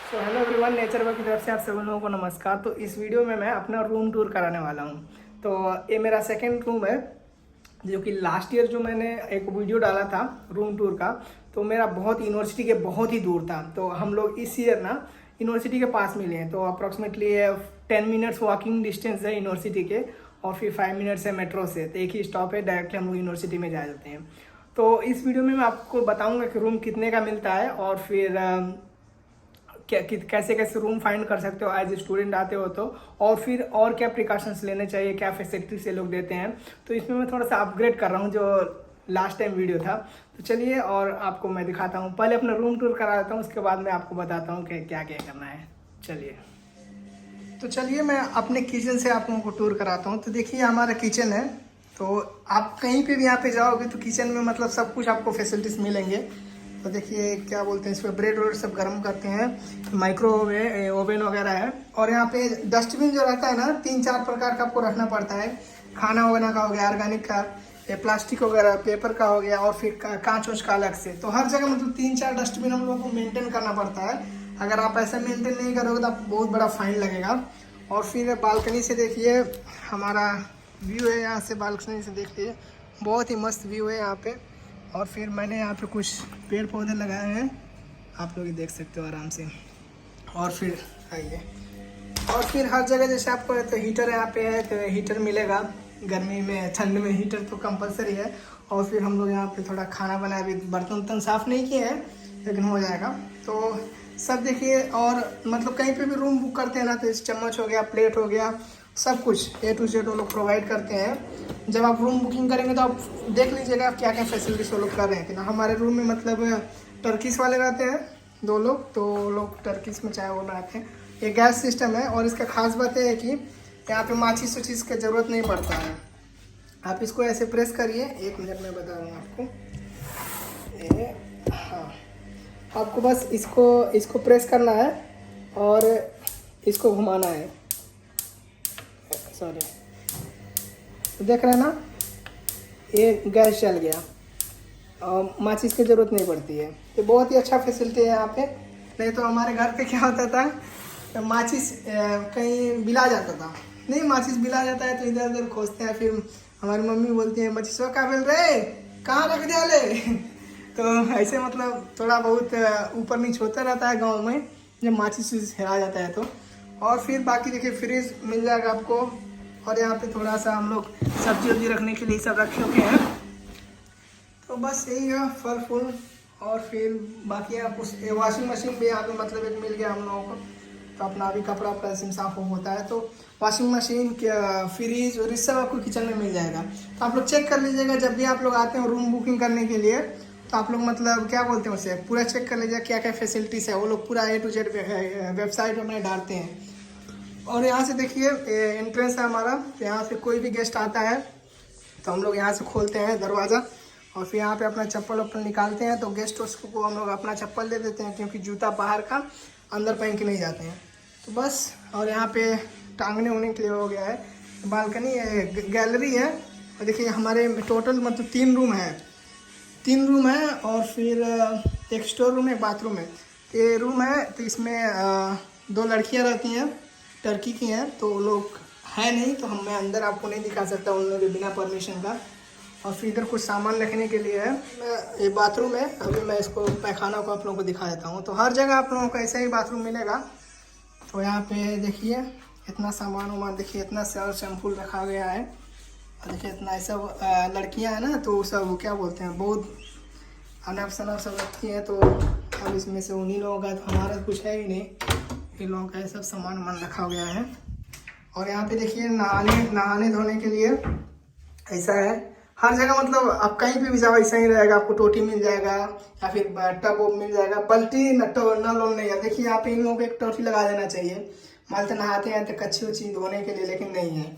So hello everyone, nature work की तरफ से आप सभी लोगों को नमस्कार। तो इस वीडियो में मैं अपना रूम टूर कराने वाला हूँ। तो ये मेरा सेकंड रूम है, जो कि लास्ट ईयर जो मैंने एक वीडियो डाला था रूम टूर का, तो मेरा बहुत यूनिवर्सिटी के बहुत ही दूर था। तो हम लोग इस ईयर ना यूनिवर्सिटी के पास मिले हैं। तो अप्रॉक्सीमेटली 10 मिनट्स वॉकिंग डिस्टेंस है यूनिवर्सिटी के, और फिर 5 मिनट्स है मेट्रो से। तो एक ही स्टॉप है, डायरेक्टली हम लोग यूनिवर्सिटी में जा जाते हैं। तो इस वीडियो में मैं आपको बताऊंगा कि रूम कितने का मिलता है, और फिर कैसे कैसे रूम फाइंड कर सकते हो एज स्टूडेंट आते हो तो, और फिर और क्या प्रिकॉशंस लेने चाहिए, क्या फैसिलिटी से लोग देते हैं। तो इसमें मैं थोड़ा सा अपग्रेड कर रहा हूँ जो लास्ट टाइम वीडियो था। तो चलिए और आपको मैं दिखाता हूँ। पहले अपना रूम टूर करा देता हूँ, उसके बाद मैं आपको बताता हूँ कि क्या क्या करना है। चलिए, तो चलिए मैं अपने किचन से आप लोगों को टूर कराता हूँ। तो देखिए हमारा किचन है। तो आप कहीं पे भी यहाँ पे जाओगे तो किचन में मतलब सब कुछ आपको फैसिलिटीज़ मिलेंगे। तो देखिए क्या बोलते हैं, इसमें ब्रेड व्रेड सब गर्म करते हैं, माइक्रोवेव है, ओवन वगैरह है। और यहाँ पे डस्टबिन जो रहता है ना, 3-4 प्रकार का आपको रखना पड़ता है। खाना वाना का हो गया, ऑर्गेनिक का, ये प्लास्टिक वगैरह पेपर का हो गया, और फिर कांच वोच का अलग से। तो हर जगह मतलब 3-4 डस्टबिन हम लोगों को मेंटेन करना पड़ता है। अगर आप ऐसा मेंटेन नहीं करोगे तो आपको बहुत बड़ा फाइन लगेगा। और फिर बालकनी से देखिए हमारा व्यू है, यहाँ से बालकनी से देखिए बहुत ही मस्त व्यू है यहाँ पे। और फिर मैंने यहाँ पे कुछ पेड़ पौधे लगाए हैं, आप लोग देख सकते हो आराम से। और फिर आइए, और फिर हर जगह जैसे आपको तो हीटर यहाँ पे है, तो हीटर मिलेगा। गर्मी में ठंड में हीटर तो कंपलसरी है। और फिर हम लोग यहाँ पे थोड़ा खाना बनाया, अभी बर्तन वर्तन साफ़ नहीं किए हैं लेकिन हो जाएगा। तो सब देखिए, और मतलब कहीं पे भी रूम बुक करते हैं ना, तो चम्मच हो गया, प्लेट हो गया, सब कुछ A to Z वो लोग प्रोवाइड करते हैं। जब आप रूम बुकिंग करेंगे तो आप देख लीजिएगा क्या क्या फैसिलिटीज वो लोग कर रहे हैं कि ना। हमारे रूम में मतलब टर्किश वाले रहते हैं 2 लोग, तो लोग टर्किश में चाय वो बनाते हैं। ये गैस सिस्टम है, और इसका खास बात है कि यहाँ पे माचिस वचिस की ज़रूरत नहीं पड़ता है। आप इसको ऐसे प्रेस करिए, 1 मिनट में बता रहा हूँ आपको। ये हाँ, आपको बस इसको प्रेस करना है और इसको घुमाना है। सॉरी, तो देख रहे हैं ना, ये गैस जल गया और माचिस की ज़रूरत नहीं पड़ती है। तो बहुत ही अच्छा फैसिलिटी है यहाँ पे। नहीं तो हमारे घर पे क्या होता था, तो माचिस कहीं बिला जाता था। नहीं, माचिस बिला जाता है तो इधर उधर खोजते हैं, फिर हमारी मम्मी बोलती है माचिस का बिल रहे कहाँ रख दिया ले। तो ऐसे मतलब थोड़ा बहुत ऊपर नीचे होता रहता है गाँव में जब माचिस हेरा जाता है तो। और फिर बाकी देखिए फ्रिज मिल जाएगा आपको। और यहाँ पे थोड़ा सा हम लोग सब्जी वब्जी रखने के लिए सब रखे हुए हैं। तो बस यही है, फल फूल। और फिर बाकी आपको वॉशिंग मशीन भी यहाँ पे मतलब एक मिल गया हम लोगों को। तो अपना भी कपड़ा वपड़ा साफ होता है, तो वॉशिंग मशीन, फ्रिज और इस सब आपको किचन में मिल जाएगा। तो आप लोग चेक कर लीजिएगा जब भी आप लोग आते हैं रूम बुकिंग करने के लिए। तो आप लोग मतलब क्या बोलते हैं उसे, पूरा चेक कर लीजिए क्या क्या फैसिलिटीज़ है। वो लोग पूरा A to Z वेबसाइट में डालते हैं। और यहाँ से देखिए एंट्रेंस है हमारा। तो यहाँ से कोई भी गेस्ट आता है तो हम लोग यहाँ से खोलते हैं दरवाज़ा, और फिर यहाँ पे अपना चप्पल वप्पल निकालते हैं। तो गेस्ट को हम लोग अपना चप्पल दे देते हैं, क्योंकि जूता बाहर का अंदर पहन के नहीं जाते हैं। तो बस, और यहाँ पे टांगने उंगने के लिए हो गया है। बालकनी है, गैलरी है। और देखिए हमारे टोटल मतलब 3 रूम है, 3 रूम है। और फिर एक स्टोर रूम है, एक बाथरूम है। ये रूम है तो इसमें 2 लड़कियाँ रहती हैं, टर्की की हैं। तो वो लोग है नहीं, तो मैं अंदर आपको नहीं दिखा सकता उन लोगों के बिना परमिशन का। और फिर इधर कुछ सामान रखने के लिए है। ये बाथरूम है, अभी मैं इसको पैखाना को आप लोगों को दिखा देता हूँ। तो हर जगह आप लोगों को ऐसा ही बाथरूम मिलेगा। तो यहाँ पे देखिए इतना सामान वामान, देखिए इतना शैम्पूल रखा गया है। और देखिए इतना ऐसा लड़कियाँ हैं ना, तो सब क्या बोलते हैं, बहुत अनफ शनफ सब रखती हैं। तो अब इसमें से उन्हीं लोगों का, तो हमारा कुछ है ही नहीं, इन लोगों का सब सामान वामान रखा गया है। और यहाँ पे देखिए नहाने धोने के लिए ऐसा है। हर जगह मतलब आप कहीं पे भी जाओ ऐसा ही रहेगा, आपको टोटी मिल जाएगा या फिर टब मिल जाएगा। बल्टी नल नहीं है। देखिए यहाँ पे इन लोगों को एक टोटी लगा देना चाहिए, मान तो नहाते हैं तो कच्ची उच्ची धोने के लिए, लेकिन नहीं है।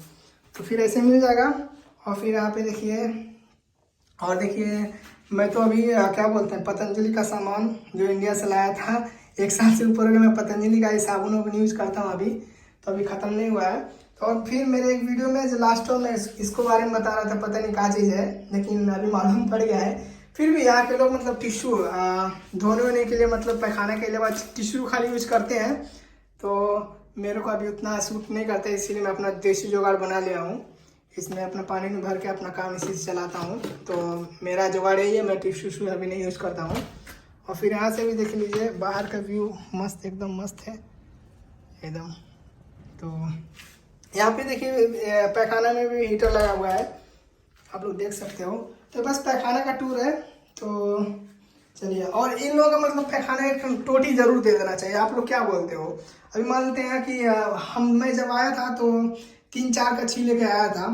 तो फिर ऐसे मिल जाएगा। और फिर यहाँ पे देखिए, और देखिए मैं तो अभी क्या बोलते हैं, पतंजलि का सामान जो इंडिया से लाया था, 1 साल से ऊपर हो गया मैं पतंजलि का ये साबुन वाबुन यूज़ करता हूँ अभी, तो अभी ख़त्म नहीं हुआ है। तो और फिर मेरे एक वीडियो में जो लास्ट में इसको बारे में बता रहा था, पता नहीं क्या चीज़ है, लेकिन अभी मालूम पड़ गया है। फिर भी यहाँ के लोग मतलब टिश्यू धोने वोने के लिए मतलब पैखाना के लिए बाद टिश्यू खाली यूज करते हैं। तो मेरे को अभी उतना सूट नहीं करता, इसीलिए मैं अपना देसी जुगाड़ बना लिया हूँ। इसमें अपना पानी में भर के अपना काम इसी से चलाता हूँ। तो मेरा जुगाड़ यही है, मैं टिश्यू अभी नहीं यूज़ करता हूँ। और फिर यहाँ से भी देख लीजिए बाहर का व्यू मस्त, एकदम मस्त है एकदम। तो यहाँ पे देखिए पैखाना में भी हीटर लगा हुआ है, आप लोग देख सकते हो। तो बस पैखाना का टूर है। तो चलिए, और इन लोगों का मतलब पैखाना एक टोटी जरूर दे देना चाहिए। आप लोग क्या बोलते हो? अभी मान लेते हैं कि मैं जब आया था तो 3-4 कच्छी लेके आया था।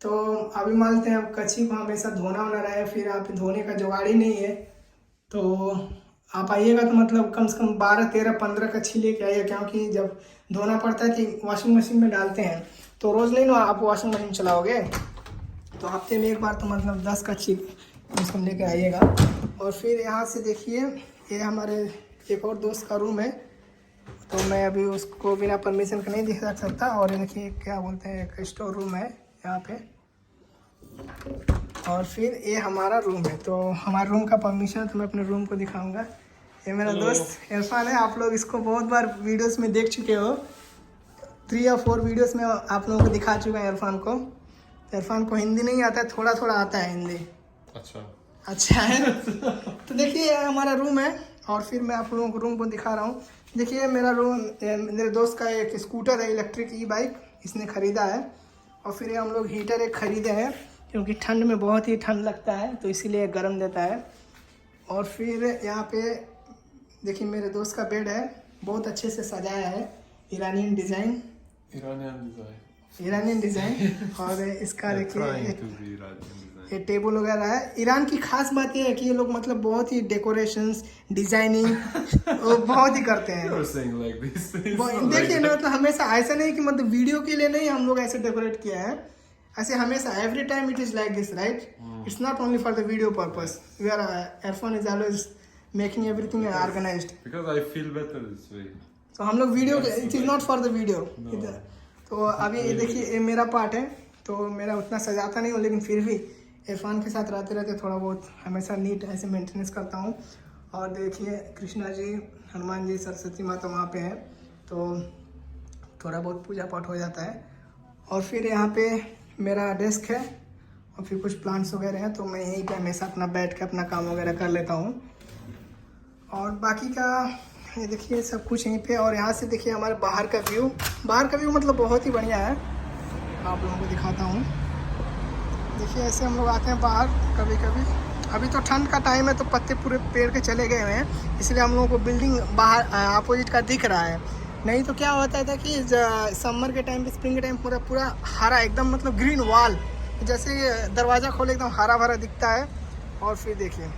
तो अभी मान लेते हैं अब कच्छी को हमेशा धोना होना रहे, फिर आप धोने का जुगाड़ ही नहीं है। तो आप आइएगा तो मतलब कम से कम 12, 13, 15 कच्छी लेके आइए, क्योंकि जब धोना पड़ता है कि वॉशिंग मशीन में डालते हैं तो रोज़ नहीं ना आप वॉशिंग मशीन चलाओगे। तो हफ्ते में एक बार तो मतलब 10 कच्छी उसको लेके आइएगा। और फिर यहाँ से देखिए ये हमारे एक और दोस्त का रूम है, तो मैं अभी उसको बिना परमिशन के नहीं दिखा सकता। और ये देखिए क्या बोलते हैं, एक स्टोर रूम है यहाँ पे। और फिर ये हमारा रूम है। तो हमारे रूम का परमिशन तो मैं अपने रूम को दिखाऊंगा। ये मेरा दोस्त इरफान है, आप लोग इसको बहुत बार वीडियोस में देख चुके हो। 3 या 4 वीडियोस में आप लोगों को दिखा चुका है इरफान को। इरफान को हिंदी नहीं आता है, थोड़ा थोड़ा आता है हिंदी। अच्छा है। तो देखिए ये हमारा रूम है। और फिर मैं आप लोगों को रूम को दिखा रहा हूँ। देखिए मेरा रूम, मेरे दोस्त का एक स्कूटर है, इलेक्ट्रिक ई-बाइक इसने ख़रीदा है। और फिर हम लोग हीटर एक ख़रीदे हैं, क्योंकि ठंड में बहुत ही ठंड लगता है तो इसीलिए गर्म देता है। और फिर यहाँ पे देखिए मेरे दोस्त का बेड है, बहुत अच्छे से सजाया है, ईरानियन डिज़ाइन। और इसका देखिए ये टेबल वगैरह है। ईरान की खास बात यह है कि ये लोग मतलब बहुत ही डेकोरेशंस, डिजाइनिंग बहुत ही करते हैं। देखिए ना, मतलब हमेशा ऐसा नहीं कि मतलब वीडियो के लिए नहीं हम लोग ऐसे डेकोरेट किया है, ऐसे हमेशा every time it is like this, right? It's not only for the video purpose. We are Irfan is always making everything organised, because I feel better this way. तो हम लोग video, it is not for the video. तो अभी ये देखिए ये मेरा part है, तो मेरा उतना सजाता नहीं हूँ, लेकिन फिर भी इरफान के साथ रहते रहते थोड़ा बहुत हमेशा नीट ऐसे मेंटेनेंस करता हूँ। और देखिए कृष्णा जी, हनुमान जी, सरस्वती माता वहाँ पे हैं, तो थोड़ा बहुत पूजा पाठ हो जाता है। और फिर यहाँ पे मेरा डेस्क है और फिर कुछ प्लांट्स वगैरह हैं, तो मैं यहीं पे हमेशा अपना बैठ के अपना काम वगैरह कर लेता हूँ। और बाकी का ये देखिए सब कुछ यहीं पे। और यहाँ से देखिए हमारे बाहर का व्यू मतलब बहुत ही बढ़िया है, आप लोगों को दिखाता हूँ। देखिए ऐसे हम लोग आते हैं बाहर कभी कभी। अभी तो ठंड का टाइम है तो पत्ते पूरे पेड़ के चले गए हुए हैं, इसलिए हम लोगों को बिल्डिंग बाहर अपोजिट का दिख रहा है। नहीं तो क्या होता था कि समर के टाइम पे, स्प्रिंग के टाइम पूरा हरा एकदम मतलब ग्रीन वॉल, जैसे दरवाज़ा खोले एकदम हरा भरा दिखता है। और फिर देखिए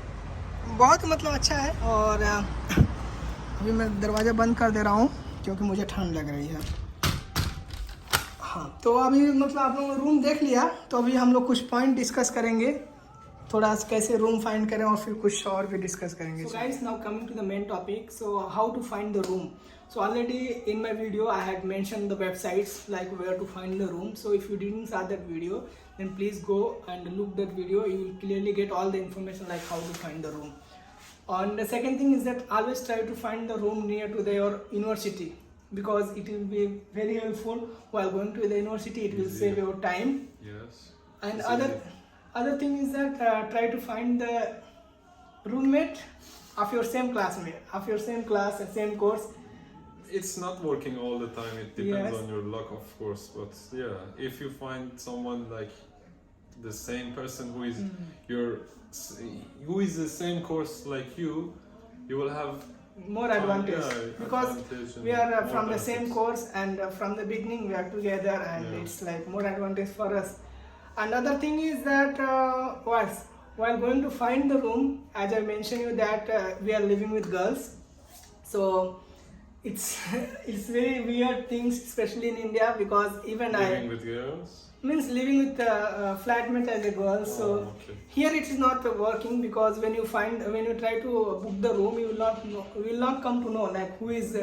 बहुत मतलब अच्छा है। और अभी मैं दरवाज़ा बंद कर दे रहा हूँ क्योंकि मुझे ठंड लग रही है। हाँ, तो अभी मतलब आप लोगों ने रूम देख लिया, तो अभी हम लोग कुछ पॉइंट डिस्कस करेंगे, थोड़ा कैसे रूम फाइंड करें और फिर कुछ और भी डिस्कस करेंगे। So guys, now coming to the main topic, so how to find the room. So already in my video I had mentioned the websites like where to find the room. So if you didn't saw that video, then please go and look that video. You will clearly get all the information like how to find the room. And the second thing is that always try to find the room near to your university, because it will be very helpful while going to the university. It will save your time. Yes. And other thing is that try to find the roommate of your same classmate, of your same class and same course. It's not working all the time. It depends Yes. on your luck, of course. But yeah, if you find someone like the same person who is who is the same course like you will have More advantage, because advantage and we are more from the same benefits. course, and from the beginning we are together, and it's like more advantage for us. Another thing is that while going to find the room, as I mentioned you that we are living with girls, so it's it's very weird things, especially in India, because even Living with girls. means living with flatmate as a girl. So Okay. here it is not working, because when you try to book the room, you will not come to know like who is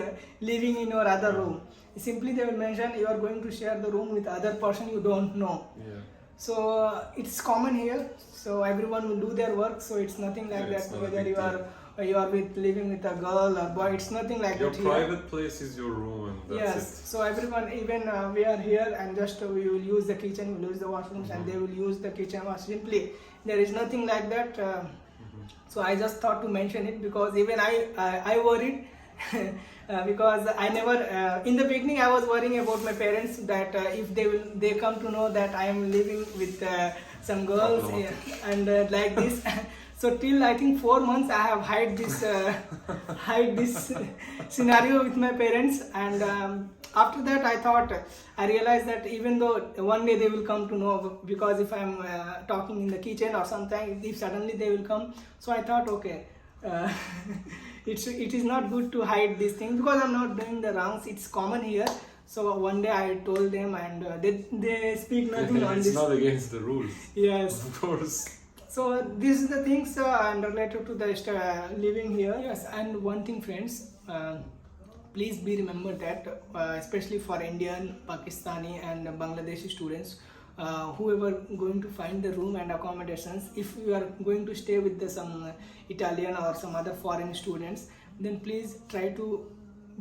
living in your other room. Simply they will mention you are going to share the room with other person you don't know. Yeah. So it's common here. So everyone will do their work. So it's nothing like Yeah, it's that not a whether big you are with living with a girl or boy. It's nothing like Your that here. private place is your room, and that's Yes. it. So everyone, even we are here and just we will use the kitchen, we'll use the washrooms, and they will use the kitchen wash. Simply, there is nothing like that. So I just thought to mention it because even I worried. Because I never in the beginning I was worrying about my parents that if they come to know that I am living with some girls and like this. So till I think 4 months I have hide this scenario with my parents, and after that I realized that even though one day they will come to know, because if I'm talking in the kitchen or something, if suddenly they will come, so I thought okay. It is not good to hide this thing because I'm not doing the wrongs. It's common here. So one day I told them, and they speak nothing on It's this. not against the rules. Yes. Of course. So these are the things and related to the living here. Yes, and one thing, friends, please be remember that especially for Indian, Pakistani, and Bangladeshi students, whoever going to find the room and accommodations, if you are going to stay with some Italian or some other foreign students, then please try to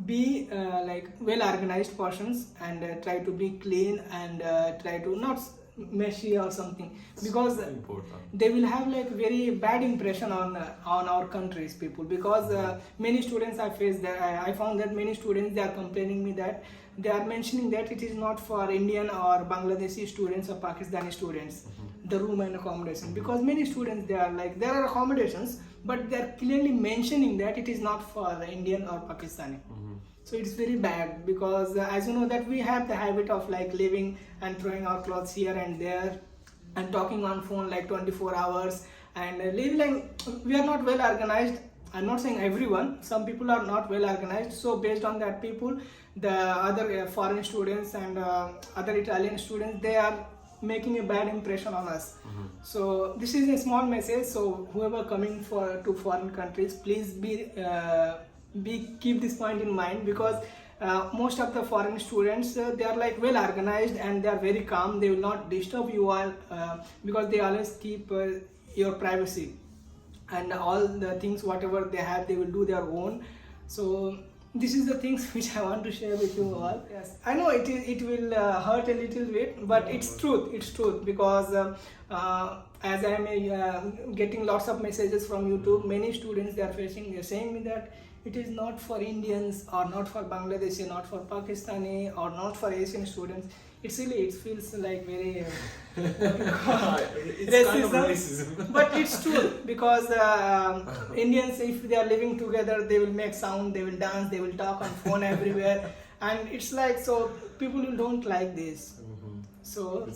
be like well organized persons, and try to be clean, and try to not messy or something, because Important. they will have like very bad impression on our country's people, because many students I faced that I found that many students, they are complaining me that they are mentioning that it is not for Indian or Bangladeshi students or Pakistani students, the room and accommodation, because many students, they are like, there are accommodations, but they are clearly mentioning that it is not for Indian or Pakistani. So it's very bad, because as you know that we have the habit of like living and throwing our clothes here and there and talking on phone like 24 hours and living like we are not well organized. I'm not saying everyone, some people are not well organized. So based on that, people, the other foreign students and other Italian students, they are making a bad impression on us. So this is a small message. So whoever coming to foreign countries, please keep this point in mind, because most of the foreign students, they are like well organized and they are very calm. They will not disturb you all because they always keep your privacy, and all the things whatever they have, they will do their own. So this is the things which I want to share with you all. Yes, I know it will hurt a little bit, but it's truth, because as I am getting lots of messages from YouTube, many students, they are saying me that it is not for Indians or not for Bangladeshi, not for Pakistani or not for Asian students. It feels like very It's kind of racism. But it's true, because Indians, if they are living together, they will make sound, they will dance, they will talk on phone everywhere, and it's like, so people who don't like this. So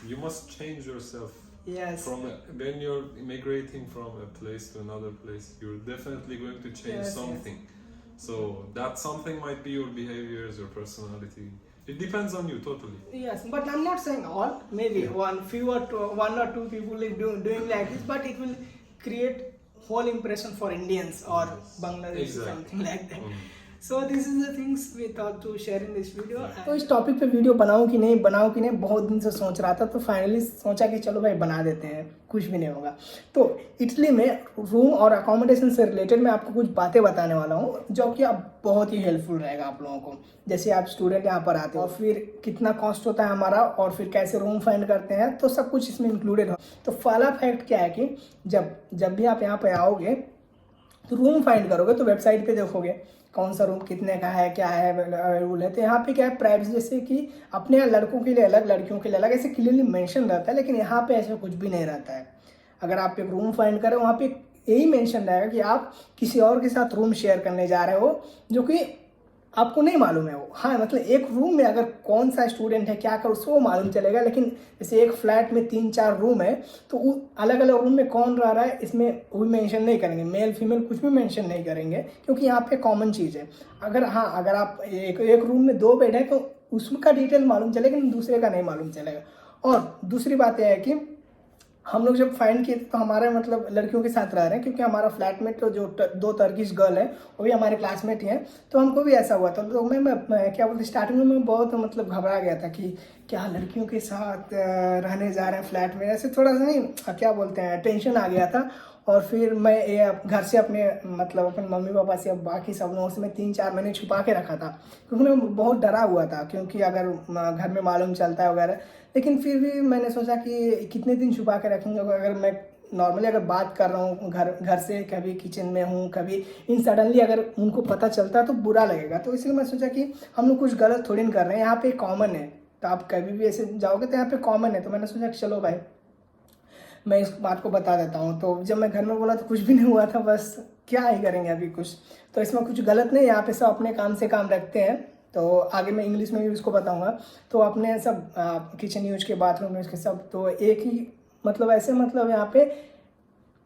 You must change yourself. Yes. When you're immigrating from a place to another place, you're definitely going to change something. So that something might be your behaviors, your personality. It depends on you totally. Yes, but I'm not saying all. Maybe one or two people doing like this, but it will create whole impression for Indians or Bangladesh, something like that. So this is the things we thought to share in this video. तो इस topic पे video बनाऊं कि नहीं बहुत दिन से सोच रहा था, तो फाइनली सोचा कि चलो भाई बना देते हैं, कुछ भी नहीं होगा। तो इटली में रूम और अकोमोडेशन से रिलेटेड मैं आपको कुछ बातें बताने वाला हूँ, जो कि अब बहुत ही हेल्पफुल रहेगा आप लोगों को। जैसे आप स्टूडेंट यहाँ पर आते हो, और फिर कितना कॉस्ट होता है हमारा, और फिर कैसे रूम फाइंड करते हैं, तो सब कुछ इसमें इंक्लूडेड हो। तो पहला फैक्ट क्या है कि जब भी आप यहाँ पे आओगे तो रूम फाइंड करोगे, तो वेबसाइट पे देखोगे कौन सा रूम कितने का है, क्या है अवेलेबल है। तो यहाँ पे क्या है, प्राइस जैसे कि अपने यहाँ लड़कों के लिए अलग, लड़कियों के लिए अलग, ऐसे क्लियरली मेंशन रहता है, लेकिन यहाँ पे ऐसा कुछ भी नहीं रहता है। अगर आप एक रूम फाइंड करें, वहाँ पे यही मेंशन रहेगा कि आप किसी और के साथ रूम शेयर करने जा रहे हो, जो कि आपको नहीं मालूम है वो। हाँ, मतलब एक रूम में अगर कौन सा स्टूडेंट है, क्या कर, उसको मालूम चलेगा, लेकिन जैसे एक फ्लैट में 3-4 रूम है, तो अलग अलग रूम में कौन रह रहा है, इसमें वो मेंशन नहीं करेंगे, मेल फीमेल कुछ भी मेंशन नहीं करेंगे, क्योंकि यहाँ पे कॉमन चीज़ है। अगर आप एक रूम में 2 बेड है, तो उसका डिटेल मालूम चलेगा, लेकिन दूसरे का नहीं मालूम चलेगा। और दूसरी बात यह है कि हम लोग जब फाइंड किए थे तो हमारे मतलब लड़कियों के साथ रह रहे हैं, क्योंकि हमारा फ्लैटमेट तो जो दो टर्किश गर्ल है वो भी हमारे क्लासमेट ही हैं। तो हमको भी ऐसा हुआ था। तो मैं क्या बोलते, स्टार्टिंग में मैं बहुत मतलब घबरा गया था कि क्या लड़कियों के साथ रहने जा रहे हैं फ्लैट में, ऐसे थोड़ा सा नहीं क्या बोलते हैं, टेंशन आ गया था। और फिर मैं ये घर से अपने मतलब अपने मम्मी पापा से बाकी सब लोगों से मैं 3-4 महीने छुपा के रखा था, क्योंकि मैं बहुत डरा हुआ था, क्योंकि अगर घर में मालूम चलता है वगैरह। लेकिन फिर भी मैंने सोचा कि कितने दिन छुपा के रखेंगे, अगर मैं नॉर्मली अगर बात कर रहा हूँ घर से, कभी किचन में हूँ, कभी इन सडनली अगर उनको पता चलता है तो बुरा लगेगा। तो इसलिए मैं सोचा कि हम लोग कुछ गलत थोड़ी नहीं कर रहे हैं, यहाँ पे कॉमन है, तो आप कभी भी ऐसे जाओगे तो यहाँ पे कॉमन है। तो मैंने सोचा कि चलो भाई मैं इस बात को बता देता हूँ। तो जब मैं घर में बोला तो कुछ भी नहीं हुआ था, बस क्या ही करेंगे अभी कुछ, तो इसमें कुछ गलत नहीं, यहाँ पे सब अपने काम से काम रखते हैं। तो आगे मैं इंग्लिश में भी उसको बताऊंगा। तो अपने सब किचन यूज के, बाथरूम यूज के सब, तो एक ही मतलब ऐसे मतलब यहाँ पे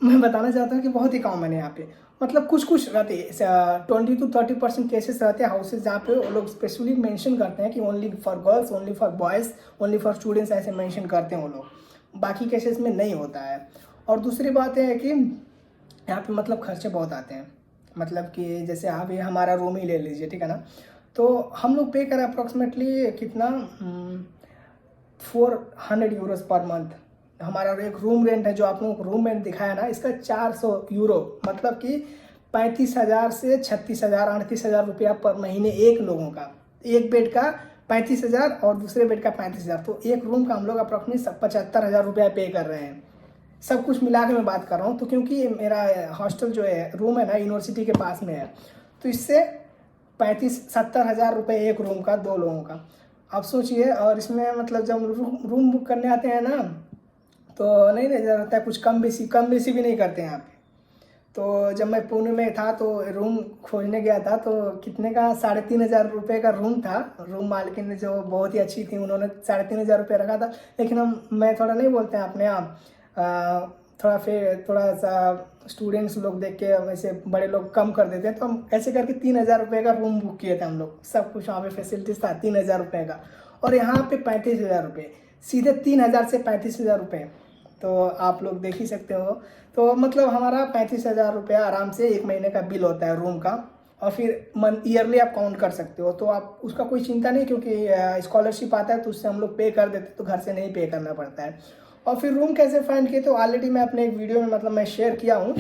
मैं बताना चाहता हूँ कि बहुत ही कॉमन है यहाँ पे। मतलब कुछ रहते हैं 20-30% केसेस रहते हैं हाउसेज जहाँ पे वो लोग स्पेशली मेंशन करते हैं कि only for girls, only for boys, only for students, ऐसे मेंशन करते हैं वो लोग। बाकी केसेस में नहीं होता है। और दूसरी बात है कि यहाँ पे मतलब खर्चे बहुत आते हैं। मतलब कि जैसे अभी हमारा रूम ही ले लीजिए, ठीक है ना, तो हम लोग पे करें अप्रॉक्सीमेटली कितना 400 यूरोस पर मंथ। हमारा एक रूम रेंट है जो आप लोगों को रूम रेंट दिखाया ना, इसका 400 यूरो, मतलब कि 35,000 से 36,000 38,000 रुपया पर महीने एक लोगों का। एक बेड का 35,000 और दूसरे बेड का 35,000, तो एक रूम का हम लोग अप्रॉक्सीमेटली 75,000 रुपया पे कर रहे हैं। सब कुछ मिला के मैं बात कर रहा हूँ। तो क्योंकि मेरा हॉस्टल जो है रूम है ना यूनिवर्सिटी के पास में है, तो इससे 35-70 हज़ार रुपये एक रूम का, 2 लोगों का। आप सोचिए। और इसमें मतलब जब रूम बुक करने आते हैं ना, तो नहीं रहता है कुछ कम बेसी भी नहीं करते हैं यहाँ पे। तो जब मैं पुणे में था तो रूम खोजने गया था, तो कितने का 3,500 रुपये का रूम था। रूम मालकिन ने जो बहुत ही अच्छी थी, उन्होंने 3,500 रुपये रखा था। लेकिन मैं थोड़ा नहीं बोलते हैं अपने आप, थोड़ा सा स्टूडेंट्स लोग देख के वैसे बड़े लोग कम कर देते हैं, तो हम ऐसे करके 3,000 रुपये का रूम बुक किए थे हम लोग। सब कुछ वहाँ पे फैसिलिटीज़ था 3,000 रुपये का। और यहाँ पे 35,000 रुपये, सीधे 3,000 से 35,000 रुपये। तो आप लोग देख ही सकते हो। तो मतलब हमारा 35,000 रुपया आराम से एक महीने का बिल होता है रूम का। और फिर ईयरली आप काउंट कर सकते हो, तो आप उसका कोई चिंता नहीं, क्योंकि स्कॉलरशिप आता है तो उससे हम लोग पे कर देते, तो घर से नहीं पे करना पड़ता है। और फिर रूम कैसे फाइंड किए, तो ऑलरेडी मैं अपने एक वीडियो में मतलब मैं शेयर किया हूँ।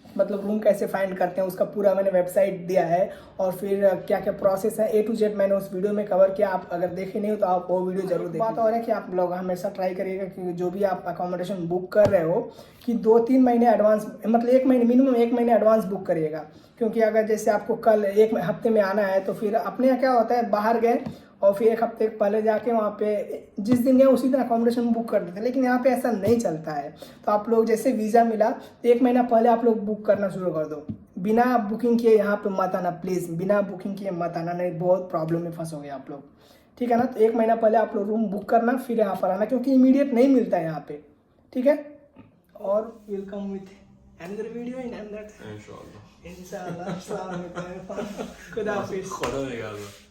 मतलब रूम कैसे फाइंड करते हैं उसका पूरा मैंने वेबसाइट दिया है, और फिर क्या क्या प्रोसेस है A to Z मैंने उस वीडियो में कवर किया। आप अगर देखे नहीं हो तो आप वो वीडियो जरूर देखिए। बात और है कि आप लोग हमेशा ट्राई करिएगा कि जो भी आप अकोमोडेशन बुक कर रहे हो कि 2-3 महीने एडवांस, मतलब 1 महीने, मिनिमम 1 महीने एडवांस बुक करिएगा। क्योंकि अगर जैसे आपको कल 1 हफ्ते में आना है, तो फिर अपने यहाँ क्या होता है, बाहर गए और फिर 1 हफ्ते पहले जाके वहाँ पे जिस दिन गए उसी दिन अकोमोडेशन बुक कर देते हैं। लेकिन यहाँ पे ऐसा नहीं चलता है। तो आप लोग जैसे वीज़ा मिला तो 1 महीना पहले आप लोग बुक करना शुरू कर दो। बिना बुकिंग किए यहाँ पे मत आना प्लीज़, बिना बुकिंग किए मत आना, नहीं बहुत प्रॉब्लम में फंसोगे आप लोग, ठीक है ना। तो 1 महीना पहले आप लोग रूम बुक करना, फिर यहाँ पर आना, क्योंकि इमीडिएट नहीं मिलता है यहाँ पे, ठीक है। और welcome with another video in another इंशाल्लाह। इंशाल्लाह। खुदा हाफिज़। खुदा निगहबान।